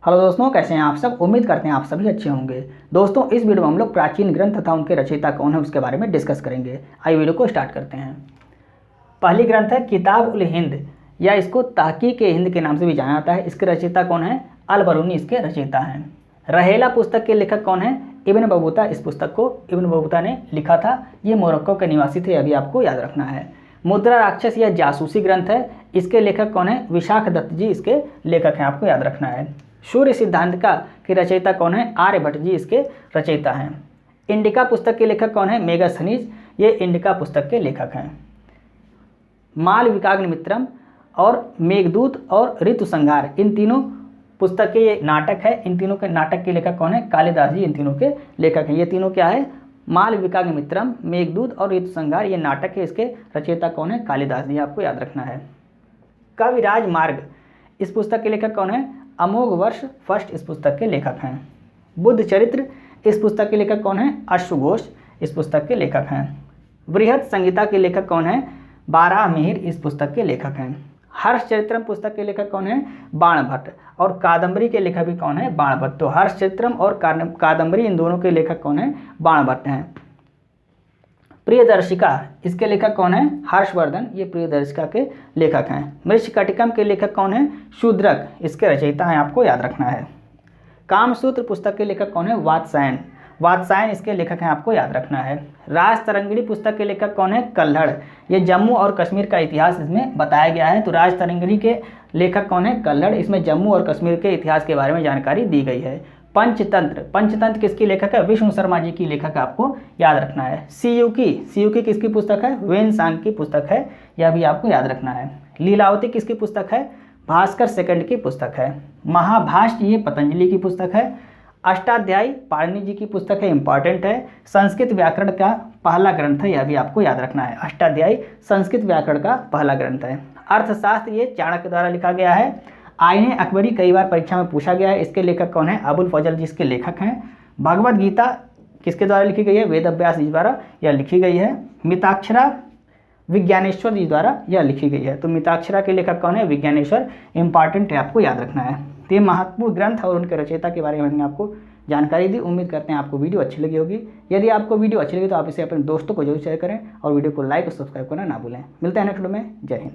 Hello दोस्तों, कैसे हैं आप सब। उम्मीद करते हैं आप सभी अच्छे होंगे। दोस्तों, इस वीडियो में हम लोग प्राचीन ग्रंथ तथा उनके रचयिता कौन है उसके बारे में डिस्कस करेंगे। आइए वीडियो को स्टार्ट करते हैं। पहली ग्रंथ है किताब उल हिंद, या इसको तहकीक हिंद के नाम से भी जाना जाता है। इसके रचयिता कौन है? अल बरूनी इसके रचयिता हैं। रहेला पुस्तक के लेखक कौन है? Ibn Battuta. इस पुस्तक को इब्न बतूता ने लिखा था। ये मोरक्को के निवासी थे, अभी आपको याद रखना है। मुद्रा राक्षस या जासूसी ग्रंथ है। इसके लेखक कौन है? विशाख दत्त जी इसके लेखक हैं, आपको याद रखना है। सूर्य सिद्धांत का के रचयिता कौन है? आर्यभट्ट जी इसके रचयिता हैं। इंडिका पुस्तक के लेखक कौन है? मेगास्थनीज, ये इंडिका पुस्तक के लेखक हैं। मालविकाग्निमित्रम और मेघदूत और ऋतु संहार, इन तीनों पुस्तक के ये नाटक है। इन तीनों के नाटक के लेखक कौन है? कालिदास जी इन तीनों के लेखक हैं। ये तीनों क्या है? मालविकाग्निमित्रम, मेघदूत और ऋतु संहार, ये नाटक है। इसके रचयिता कौन है? कालिदास जी, आपको याद रखना है। कविराज मार्ग, इस पुस्तक के लेखक कौन है? अमोघ वर्ष फर्स्ट इस पुस्तक के लेखक हैं। बुद्ध चरित्र, इस पुस्तक के लेखक कौन है? अश्वघोष इस पुस्तक के लेखक हैं। बृहद संहिता के लेखक कौन है? बाराहमिहिर इस पुस्तक के लेखक हैं। हर्षचरित्रम पुस्तक के लेखक कौन है? बाणभट्ट। और कादम्बरी के लेखक भी कौन है? बाणभट्ट। तो हर्षचरित्रम और कादम्बरी, इन दोनों के लेखक कौन है? बाणभट्ट हैं। प्रियदर्शिका, इसके लेखक कौन है? हर्षवर्धन, ये प्रियदर्शिका के लेखक हैं। मृच्छकटिकम के लेखक कौन है? शूद्रक, इसके रचयिता हैं, आपको याद रखना है। कामसूत्र पुस्तक के लेखक कौन है? वात्सायन। वात्सायन इसके लेखक हैं, आपको याद रखना है। राजतरंगिणी पुस्तक के लेखक कौन है? कल्हड़, ये जम्मू और कश्मीर का इतिहास इसमें बताया गया है। तो राजतरंगिणी के लेखक कौन है? कल्हड़, इसमें जम्मू और कश्मीर के इतिहास के बारे में जानकारी दी गई है। पंचतंत्र, पंचतंत्र किसकी लेखक है? विष्णु शर्मा जी की लेखक, आपको याद रखना है। सीयूकी किसकी पुस्तक है? वेनसांग की पुस्तक है, यह भी आपको याद रखना है। लीलावती किसकी पुस्तक है? भास्कर सेकंड की पुस्तक है। महाभाष्य, ये पतंजलि की पुस्तक है। अष्टाध्यायी पाणिनि जी की पुस्तक है, इंपॉर्टेंट है। संस्कृत व्याकरण का पहला ग्रंथ है, यह भी आपको याद रखना है। अष्टाध्यायी संस्कृत व्याकरण का पहला ग्रंथ है। अर्थशास्त्र, ये चाणक्य द्वारा लिखा गया है। आईने अकबरी कई बार परीक्षा में पूछा गया है। इसके लेखक कौन है? अबुल फजल जी इसके लेखक हैं। भगवद गीता किसके द्वारा लिखी गई है? वेद व्यास जी द्वारा यह लिखी गई है। मिताक्षरा विज्ञानेश्वर जी द्वारा यह लिखी गई है। तो मिताक्षरा के लेखक कौन है? विज्ञानेश्वर, इंपॉर्टेंट है, आपको याद रखना है। तो ये महत्वपूर्ण ग्रंथ और उनके रचयिता के बारे में मैंने आपको जानकारी दी। उम्मीद करते हैं आपको वीडियो अच्छी लगी होगी। यदि आपको वीडियो अच्छी लगी तो आप इसे अपने दोस्तों को जरूर शेयर करें और वीडियो को लाइक और सब्सक्राइब करना ना भूलें। मिलते हैं नेक्स्ट वीडियो में। जय हिंद।